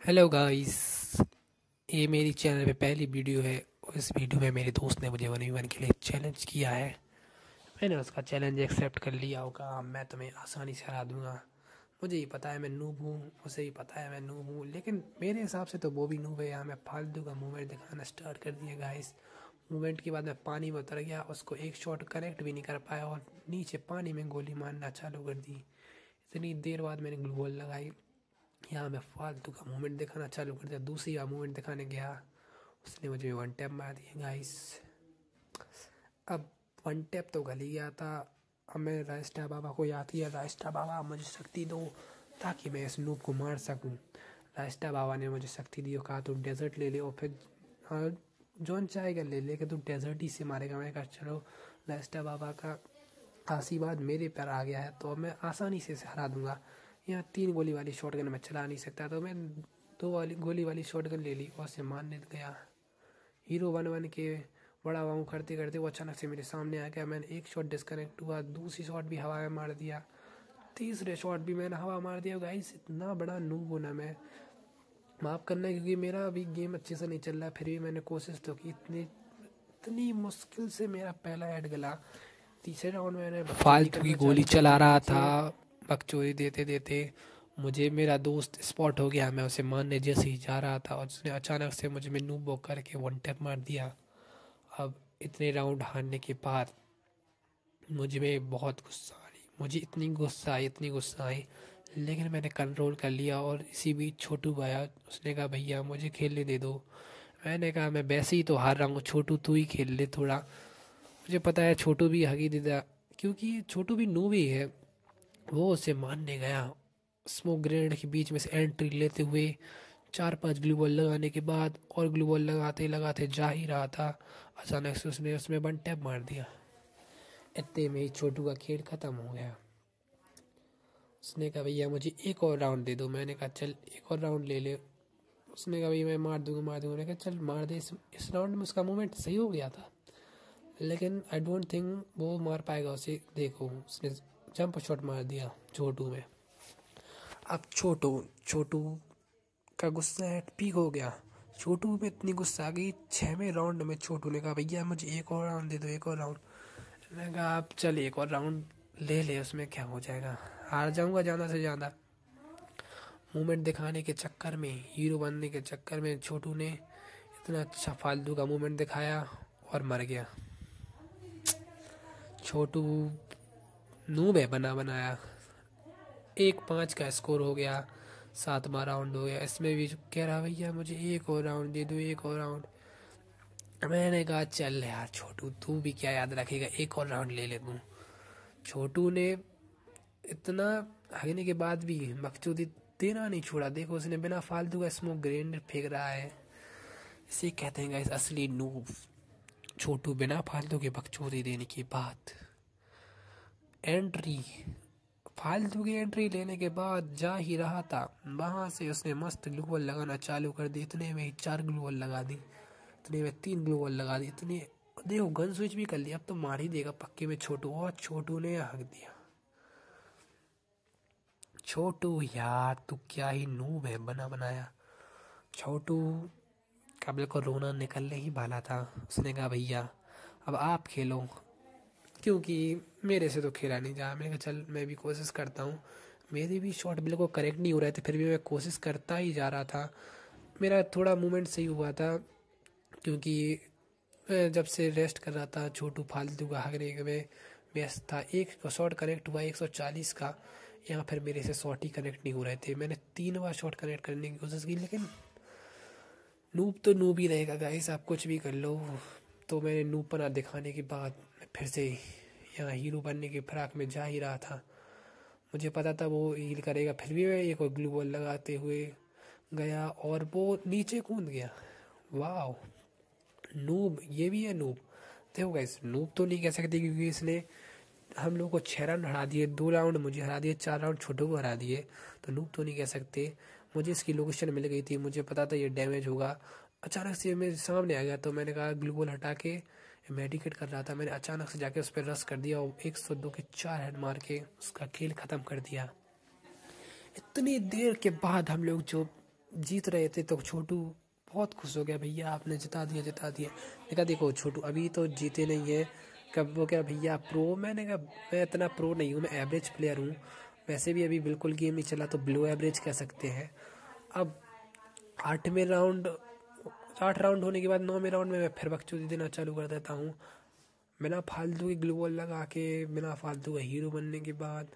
Hello guys. ये मेरी channel पे पहली वीडियो है और इस वीडियो में मेरे दोस्त ने मुझे 1v1 के लिए चैलेंज किया है। मैंने उसका चैलेंज एक्सेप्ट कर लिया होगा। मैं तुम्हें आसानी से हरा दूंगा। मुझे ही पता है मैं नूब हूँ, उसे ही पता है मैं नूब हूँ, लेकिन मेरे हिसाब से तो वो भी नूब है। यहाँ मैं फालतू का मूवमेंट दिखाना स्टार्ट कर दिया गाइस। मूवमेंट के बाद मैं पानी में उतर गया, उसको एक शॉट कनेक्ट भी नहीं कर पाया और नीचे पानी में गोली मारना चालू कर दी। इतनी देर बाद मैंने ग्लूवॉल लगाई। यहाँ मैं फालतू का मूवमेंट दिखाना चालू कर दिया। दूसरी बार मूवमेंट दिखाने गया, उसने मुझे वन टैप मार दिया गाइस। अब वन टैप तो गल ही गया था। अब मैं राइस्टा बाबा को याद किया, राइस्टा बाबा मुझे शक्ति दो ताकि मैं इस नूब को मार सकूं। राइस्टा बाबा ने मुझे शक्ति दी और कहा तू डेजर्ट ले ले और फिर हाँ जौन चाहेगा ले ले कि तू डेजर्ट ही से मारेगा। मैंने कहा चलो, राइस्टा बाबा का आशीर्वाद मेरे पर आ गया है तो अब मैं आसानी से इसे हरा दूंगा। यहाँ 3 गोली वाली शॉटगन मैं चला नहीं सकता तो मैं 2 गोली वाली शॉटगन ले ली और उसे मारने गया। हीरो बन के बड़ा वाऊँ करते करते वो अचानक से मेरे सामने आ गया। मैंने एक शॉट डिस्कनेक्ट हुआ, दूसरी शॉट भी हवा में मार दिया, तीसरे शॉट भी मैंने हवा मार दिया। गाइस इतना बड़ा नूब हूँ ना मैं, माफ़ करना क्योंकि मेरा अभी गेम अच्छे से नहीं चल रहा, फिर भी मैंने कोशिश तो की। इतनी मुश्किल से मेरा पहला हेड गला। तीसरे राउंड में मैंने फालतू की गोली चला रहा था, बकचोदी देते देते मुझे मेरा दोस्त स्पॉट हो गया। मैं उसे मारने जैसे ही जा रहा था और उसने अचानक से मुझे में नूब वॉक करके वन टैप मार दिया। अब इतने राउंड हारने के बाद मुझ में बहुत गुस्सा आई, मुझे इतनी गुस्सा आई, लेकिन मैंने कंट्रोल कर लिया। और इसी बीच छोटू आया, उसने कहा भैया मुझे खेलने दे दो। मैंने कहा मैं वैसे ही तो हार रहा हूँ, छोटू तू ही खेल ले थोड़ा। मुझे पता है छोटू भी हगी देता क्योंकि छोटू भी नूब ही है। वो उसे मारने गया, स्मोक ग्रेनेड के बीच में से एंट्री लेते हुए 4-5 ग्लू बॉल लगाने के बाद और ग्लू बॉल लगाते लगाते जा ही रहा था, अचानक से उसने उसमें वन टैप मार दिया। इतने में ही छोटू का खेल खत्म हो गया। उसने कहा भैया मुझे एक और राउंड दे दो। मैंने कहा चल एक और राउंड ले ले। उसने कहा भैया मैं मार दूंगा मार दूंगा। मैंने कहा चल मार दे। इस राउंड में उसका मूवमेंट सही हो गया था, लेकिन आई डोंट थिंक वो मार पाएगा उसे। देखो उसने जंप शॉट मार दिया छोटू में। अब छोटू छोटू का गुस्सा एट पीक हो गया। छोटू में इतनी गुस्सा आ गई, 6वें राउंड में छोटू ने कहा भैया मुझे एक और राउंड दे दो, एक और राउंड। मैंने कहा आप चल एक और राउंड ले ले, उसमें क्या हो जाएगा, हार जाऊंगा ज़्यादा से ज़्यादा। मूवमेंट दिखाने के चक्कर में, हीरो बनने के चक्कर में छोटू ने इतना अच्छा फालतू का मूवमेंट दिखाया और मर गया। छोटू नूब है बना बनाया। 1-5 का स्कोर हो गया, 7वां राउंड हो गया। इसमें भी कह रहा भैया मुझे एक और राउंड दे दो, एक और राउंड। मैंने कहा चल यार छोटू तू भी क्या याद रखेगा, एक और राउंड ले ले तू। छोटू ने इतना हगने के बाद भी बकचोदी देना नहीं छोड़ा। देखो उसने बिना फालतू का स्मोक ग्रेनेड फेंक रहा है। इसे कहते हैं गाइस असली नूब। छोटू बिना फालतू के बकचोदी देने के बाद एंट्री, फालतू की एंट्री लेने के बाद जा ही रहा था, वहां से उसने मस्त ग्लूवॉल लगाना चालू कर दी। इतने में ही 4 ग्लूवॉल लगा दी, इतने में 3 ग्लूवॉल लगा दी, इतने देखो गन स्विच भी कर लिया। अब तो मार ही देगा पक्के में छोटू। और छोटू ने हक दिया। छोटू यार तू क्या ही नूब है बना बनाया। छोटू का बिल्कुल रोना निकलने ही वाला था। उसने कहा भैया अब आप खेलो, क्योंकि मेरे से तो खेला नहीं जा। मैंने कहा चल मैं भी कोशिश करता हूँ। मेरे भी शॉट बिल्कुल करेक्ट नहीं हो रहे थे, फिर भी मैं कोशिश करता ही जा रहा था। मेरा थोड़ा मूवमेंट सही हुआ था क्योंकि मैं जब से रेस्ट कर रहा था छोटू फालतू का हगने में व्यस्त था। एक शॉट कनेक्ट हुआ 140 का, यहाँ फिर मेरे से शॉट ही कनेक्ट नहीं हो रहे थे। मैंने 3 बार शॉट कनेक्ट करने की कोशिश की, लेकिन नूब तो नूब ही रहेगा गाइस, आप कुछ भी कर लो। तो मैंने नूबपना दिखाने के बाद मैं फिर से यहाँ हीरो बनने की फिराक में जा ही रहा था। मुझे पता था वो हील करेगा, फिर भी मैं एक और ग्लू बॉल लगाते हुए गया और वो नीचे कूद गया। वाह नूब, ये भी है नूब। देखो गाइस नूब तो नहीं कह सकते क्योंकि इसने हम लोग को 6 राउंड हरा दिए, 2 राउंड मुझे हरा दिए, 4 राउंड छोटू को हरा दिए, तो नूब तो नहीं कह सकते। मुझे इसकी लोकेशन मिल गई थी, मुझे पता था ये डैमेज होगा। अचानक से मेरे सामने आ गया तो मैंने कहा ग्लू बॉल हटा के मेडिकेट कर रहा था, मैंने अचानक से जाके उस पर रश कर दिया और 102 के 4 हेड मार के उसका खेल ख़त्म कर दिया। इतनी देर के बाद हम लोग जो जीत रहे थे तो छोटू बहुत खुश हो गया, भैया आपने जिता दिया जिता दिया। मैंने कहा देखो छोटू अभी तो जीते नहीं है, कब वो क्या भैया प्रो, मैंने कहा मैं इतना प्रो नहीं हूँ, मैं एवरेज प्लेयर हूँ, वैसे भी अभी बिल्कुल गेम नहीं चला तो बिलो एवरेज कह सकते हैं। अब 8 राउंड होने के बाद 9वें राउंड में मैं फिर बकचोदी देना चालू कर देता हूँ, बिना फालतू की ग्लू वॉल लगा के, बिना फालतू का हीरो बनने के बाद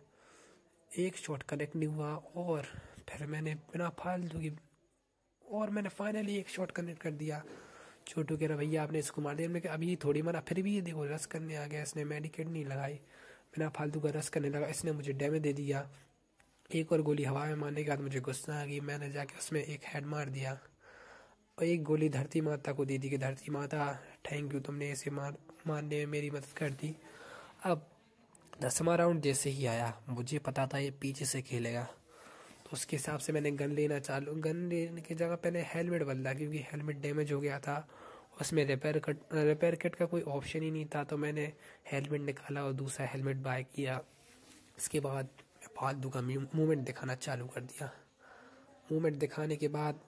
एक शॉट कनेक्ट नहीं हुआ, और फिर मैंने बिना फालतू की, और मैंने फाइनली एक शॉट कनेक्ट कर दिया। छोटू कह रहा भैया आपने इसको मार दिया, मैंने कहा अभी थोड़ी मारा, फिर भी ये देखो रस करने आ गया, इसने मेडिकेट नहीं लगाई, बिना फालतू का रस करने लगा, इसने मुझे डैमेज दे दिया। एक और गोली हवा में मारने के बाद मुझे गुस्सा आ गई, मैंने जाके उसमें एक हेड मार दिया और एक गोली धरती माता को दे दी कि धरती माता थैंक यू, तुमने इसे मारने में मेरी मदद कर दी। अब 10वां राउंड जैसे ही आया, मुझे पता था ये पीछे से खेलेगा, तो उसके हिसाब से मैंने गन लेने की जगह मैंने हेलमेट बदला, क्योंकि हेलमेट डैमेज हो गया था, उसमें रिपेयर किट का कोई ऑप्शन ही नहीं था, तो मैंने हेलमेट निकाला और दूसरा हेलमेट बाय किया। इसके बाद फालतू का मूवमेंट दिखाना चालू कर दिया। मूवमेंट दिखाने के बाद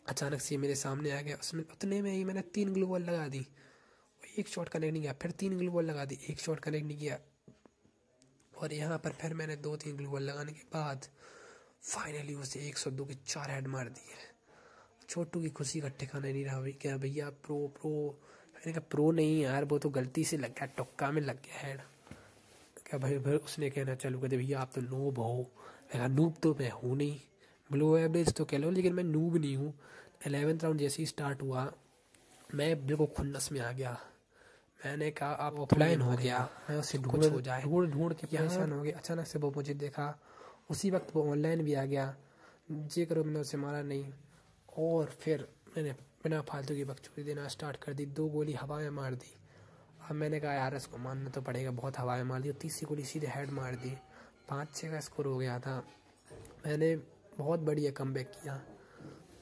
अचानक से मेरे सामने आ गया, उसमें उतने में ही मैंने 3 ग्लू वॉल लगा दी, एक शॉट कनेक्ट नहीं किया, फिर 3 ग्लू वॉल लगा दी, एक शॉट कनेक्ट नहीं किया, और यहाँ पर फिर मैंने 2-3 ग्लू वॉल लगाने के बाद फाइनली उसे 102 के 4 हेड मार दिए। छोटू की खुशी का ठिकाना नहीं रहा, क्या भैया प्रो प्रो, मैंने कहा प्रो नहीं यार, वो तो गलती से लग गया, टुक्का में लग गया हेड। क्या भाई फिर उसने कहना चालू कर दिया भैया आप तो नूब हो, मैं कहा नूब तो मैं हूँ नहीं, बिलो एवरेज तो कह लो लेकिन मैं नूब नहीं हूँ। 11th राउंड जैसे ही स्टार्ट हुआ, मैं बिल्कुल खुन्नस में आ गया, मैंने कहा आप ऑफलाइन हो गया, मैं उसे ढूंढ के परेशान हो गया। अचानक से वो मुझे देखा, उसी वक्त वो ऑनलाइन भी आ गया, जे करो मैंने उसे मारा नहीं, और फिर मैंने बिना फालतू की बकचोदी देना स्टार्ट कर दी, 2 गोली हवा में मार दी। अब मैंने कहा यार इसको मारना तो पड़ेगा, बहुत हवा में मार दी, 30 गोली सीधे हेड मार दी, 5-6 का स्कोर हो गया था। मैंने बहुत बढ़िया कमबैक किया,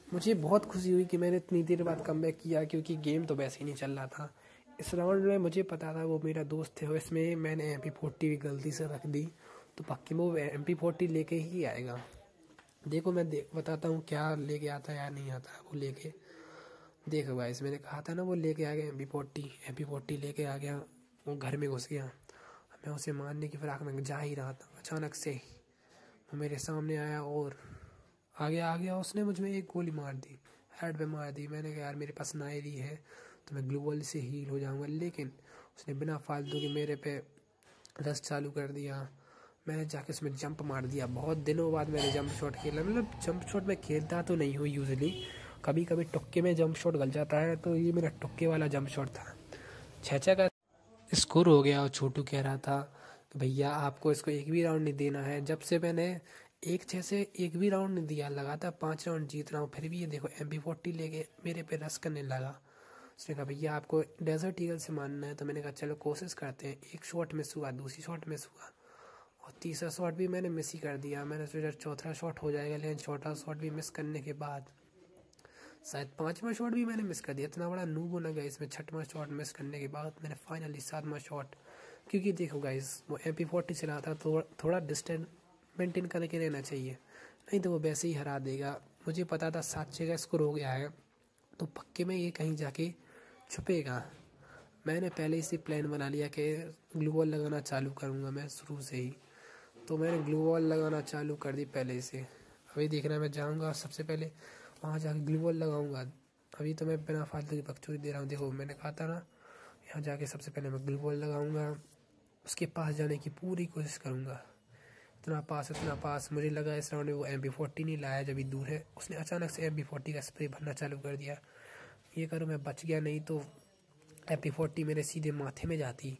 मुझे बहुत खुशी हुई कि मैंने इतनी देर बाद कमबैक किया, क्योंकि गेम तो वैसे ही नहीं चल रहा था। इस राउंड में मुझे पता था वो मेरा दोस्त है, इसमें मैंने MP40 भी गलती से रख दी, तो पक्की वो MP40 लेके ही आएगा। देखो मैं बताता हूँ क्या लेके आता है या नहीं आता, वो लेके देखो गाइस, मैंने कहा था ना वो लेके आ गया MP40 लेके आ गया, वो घर में घुस गया। मैं उसे मारने की फिराक में जा ही रहा था, अचानक से वो मेरे सामने आया और आ गया, उसने मुझ में एक गोली मार दी, हेड पे मार दी। मैंने कहा यार मेरे पास नायरी है तो मैं ग्लूवल से हील हो जाऊंगा, लेकिन उसने बिना फालतू के मेरे पे रश चालू कर दिया। मैंने जाके उसमें जंप मार दिया, बहुत दिनों बाद मैंने जंप शॉट खेला, मतलब जंप शॉट में खेलता तो नहीं हूँ यूजुअली, कभी कभी टुक्के में जंप शॉट गल जाता है, तो ये मेरा टुक्के वाला जंप शॉट था। 6-6 का स्कोर हो गया और छोटू कह रहा था कि भैया आपको इसको एक भी राउंड नहीं देना है। जब से मैंने 1-6 से एक भी राउंड नहीं दिया, लगातार 5 राउंड जीत रहा हूँ, फिर भी ये देखो MP40 लेके मेरे पे रस करने लगा। उसने कहा भैया आपको डेजर्ट ईगल से मारना है, तो मैंने कहा चलो कोशिश करते हैं। एक शॉट मिस हुआ, दूसरी शॉट मिस हुआ, और तीसरा शॉट भी मैंने मिस ही कर दिया। मैंने सोचा चौथा शॉट हो जाएगा, लेकिन चौथा शॉट भी मिस करने के बाद शायद 5वां शॉट भी मैंने मिस कर दिया। इतना बड़ा नूब होना गया इसमें, 6वां शॉट मिस करने के बाद मैंने फाइनली 7वां शॉट, क्योंकि देखो गाइस वो MP40 चला था, तो थोड़ा डिस्टेंस मेंटेन करके रहना चाहिए, नहीं तो वो वैसे ही हरा देगा। मुझे पता था 7-6 का स्कोर हो गया है, तो पक्के में ये कहीं जाके छुपेगा। मैंने पहले से प्लान बना लिया कि ग्लू वॉल लगाना चालू करूँगा मैं शुरू से ही, तो मैंने ग्लू वॉल लगाना चालू कर दी पहले से। अभी देखना मैं जाऊँगा सबसे पहले वहाँ जाके ग्लू वॉल लगाऊंगा। अभी तो मैं बिना फालतू की बकचोदी दे रहा हूँ, देखो मैंने कहा था ना यहाँ जाके सबसे पहले मैं ग्लू वॉल लगाऊंगा, उसके पास जाने की पूरी कोशिश करूँगा। इतना पास मुझे लगा इस राउंड में वो MP40 नहीं लाया, जब भी दूर है। उसने अचानक से MP40 का स्प्रे भरना चालू कर दिया, ये करो मैं बच गया, नहीं तो MP40 मेरे सीधे माथे में जाती।